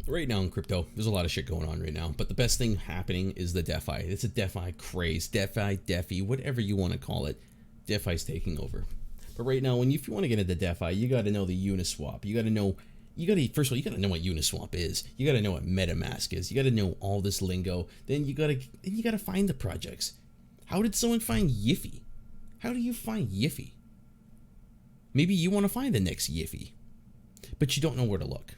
Right now in crypto, there's a lot of shit going on right now, but the best thing happening is the DeFi. It's a DeFi craze, DeFi, whatever you want to call it. DeFi's taking over. But right now, if you want to get into DeFi, you got to know the Uniswap. First of all, you got to know what Uniswap is. You got to know what MetaMask is. You got to know all this lingo. Then you got to find the projects. How did someone find Yiffy? How do you find Yiffy? Maybe you want to find the next Yiffy, but you don't know where to look.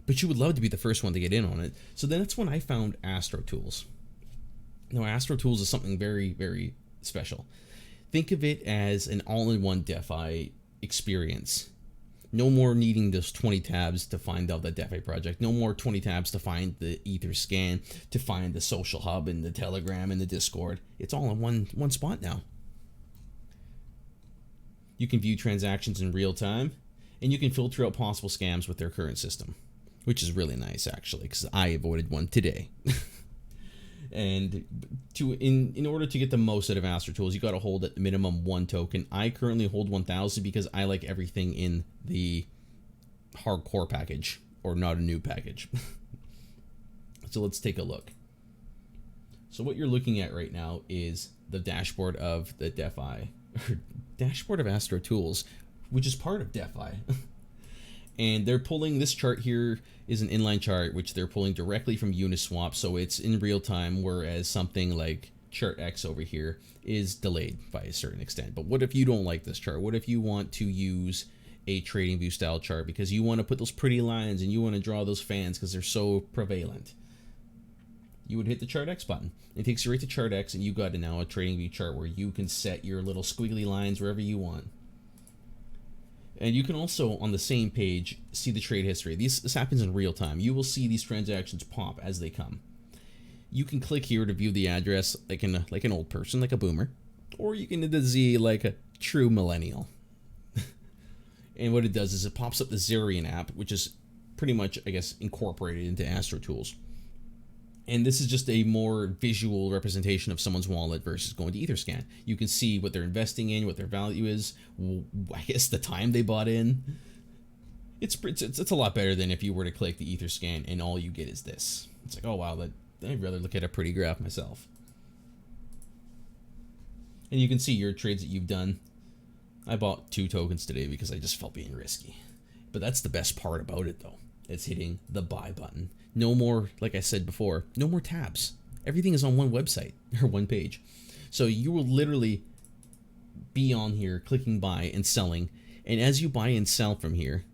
But you would love to be the first one to get in on it. So then that's when I found AstroTools. Now, AstroTools is something very, very special. Think of it as an all-in-one DeFi experience. No more needing those 20 tabs to find out the DeFi project. No more 20 tabs to find the Etherscan, to find the social hub and the Telegram and the Discord. It's all in one spot now. You can view transactions in real time, and you can filter out possible scams with their current system, which is really nice actually, because I avoided one today. And in order to get the most out of AstroTools, you got to hold at the minimum 1 token. I currently hold 1,000 because I like everything in the hardcore package, or not a new package. So let's take a look. So what you're looking at right now is the dashboard of the DeFi, or dashboard of AstroTools, which is part of DeFi. And they're pulling this chart here is an inline chart, which they're pulling directly from Uniswap, so it's in real time, whereas something like chart X over here is delayed by a certain extent. But what if you don't like this chart? What if you want to use a trading view style chart because you want to put those pretty lines and you want to draw those fans because they're so prevalent? You would hit the chart X button. It takes you right to chart X, and you got now a trading view chart where you can set your little squiggly lines wherever you want. And you can also, on the same page, see the trade history. This happens in real time. You will see these transactions pop as they come. You can click here to view the address like an old person, like a boomer, or you can hit the Z like a true millennial. And what it does is it pops up the Zerion app, which is pretty much, I guess, incorporated into AstroTools. And this is just a more visual representation of someone's wallet versus going to Etherscan. You can see what they're investing in, what their value is, I guess the time they bought in. It's a lot better than if you were to click the Etherscan and all you get is this. It's like, oh wow, I'd rather look at a pretty graph myself. And you can see your trades that you've done. I bought 2 tokens today because I just felt being risky. But that's the best part about it though. It's hitting the buy button. No more, like I said before, no more tabs. Everything is on one website or one page. So you will literally be on here clicking buy and selling. And as you buy and sell from here,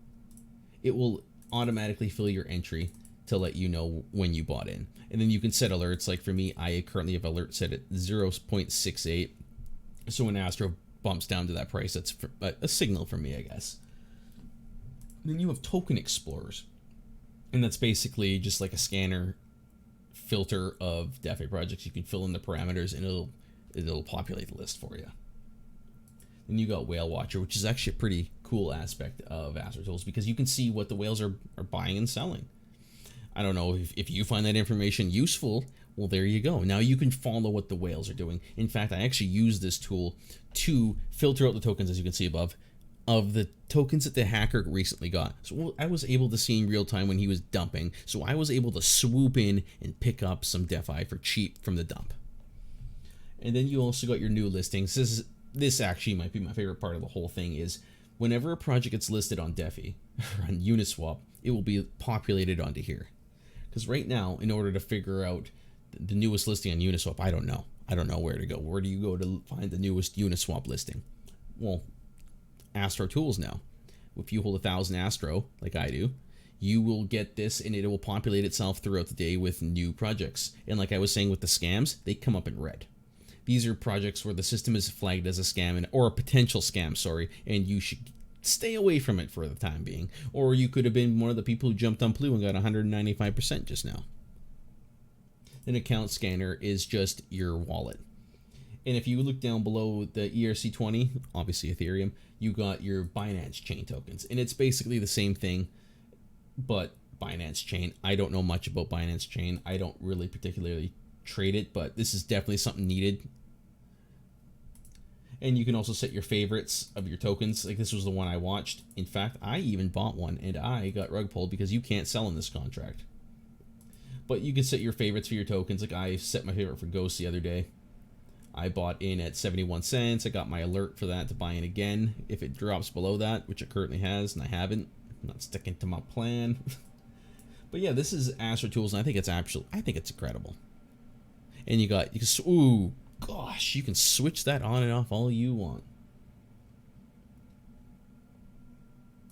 it will automatically fill your entry to let you know when you bought in. And then you can set alerts. Like for me, I currently have alert set at 0.68. So when Astro bumps down to that price, that's a signal for me, I guess. Then you have token explorers. And that's basically just like a scanner filter of DeFi projects. You can fill in the parameters and it'll populate the list for you. Then you got Whale Watcher, which is actually a pretty cool aspect of AstroTools because you can see what the whales are buying and selling. I don't know if you find that information useful. Well, there you go. Now you can follow what the whales are doing. In fact, I actually use this tool to filter out the tokens, as you can see above, of the tokens that the hacker recently got. So I was able to see in real time when he was dumping. So I was able to swoop in and pick up some DeFi for cheap from the dump. And then you also got your new listings. This actually might be my favorite part of the whole thing is whenever a project gets listed on DeFi or on Uniswap, it will be populated onto here. Because right now, in order to figure out the newest listing on Uniswap, I don't know. I don't know where to go. Where do you go to find the newest Uniswap listing? Well, AstroTools now. If you hold 1,000 Astro, like I do, you will get this and it will populate itself throughout the day with new projects. And like I was saying with the scams, they come up in red. These are projects where the system is flagged as a scam or a potential scam, and you should stay away from it for the time being. Or you could have been one of the people who jumped on Blue and got 195% just now. An account scanner is just your wallet. And if you look down below the ERC20, obviously Ethereum, you got your Binance Chain tokens. And it's basically the same thing, but Binance Chain. I don't know much about Binance Chain. I don't really particularly trade it, but this is definitely something needed. And you can also set your favorites of your tokens. Like this was the one I watched. In fact, I even bought one and I got rug pulled because you can't sell in this contract. But you can set your favorites for your tokens. Like I set my favorite for Ghost the other day. I bought in at 71 cents. I got my alert for that to buy in again if it drops below that, which it currently has, and I haven't. I'm not sticking to my plan. But yeah, this is AstroTools, and I think it's incredible. And you can, ooh, gosh, you can switch that on and off all you want.